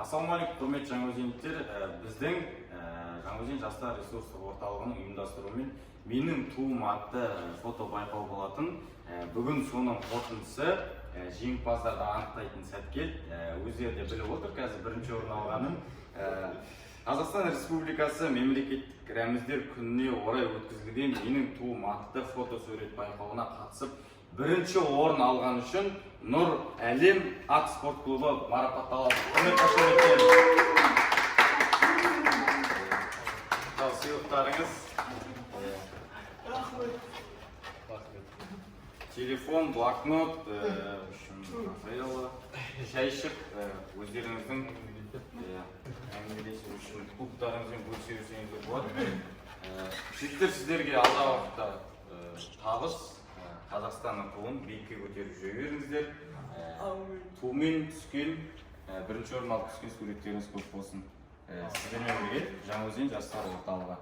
Ассалаумағалейкум, құрметті жаңаөзендіктер. Біздің Жаңаөзен жастар ресурстық орталығының ұйымдастыруымен менің туым атты фото байқау болатын. Бүгін соның қорытындысы жеңімпаздарды анықтайтын сәт келді. Өздері де біліп отыр, қазір бірінші орын алғаным. Қазақстан Республикасы мемлекеттік рәміздер күніне орай өткізілген менің туым атты фотосурет байқауына қатысып бірінші орын алған үшін Нұр Әлем ат спорт клубы марапатталады. Сыйлықтарыңыз. Телефон, блокнот, шайшық, өздеріңіздің әңгімелесу үшін клубтарыңызбен бөлісерсеңіздер болады. Сіздерге алдағы уақытта табыс, Қазақстанның туын биікке көтеріп жүре беріңіздер. Туымен түскен, бірінші орын алып түскен суреттеріңіз көп болсын. Сіздермен бірге Жаңаөзен жастар орталығы.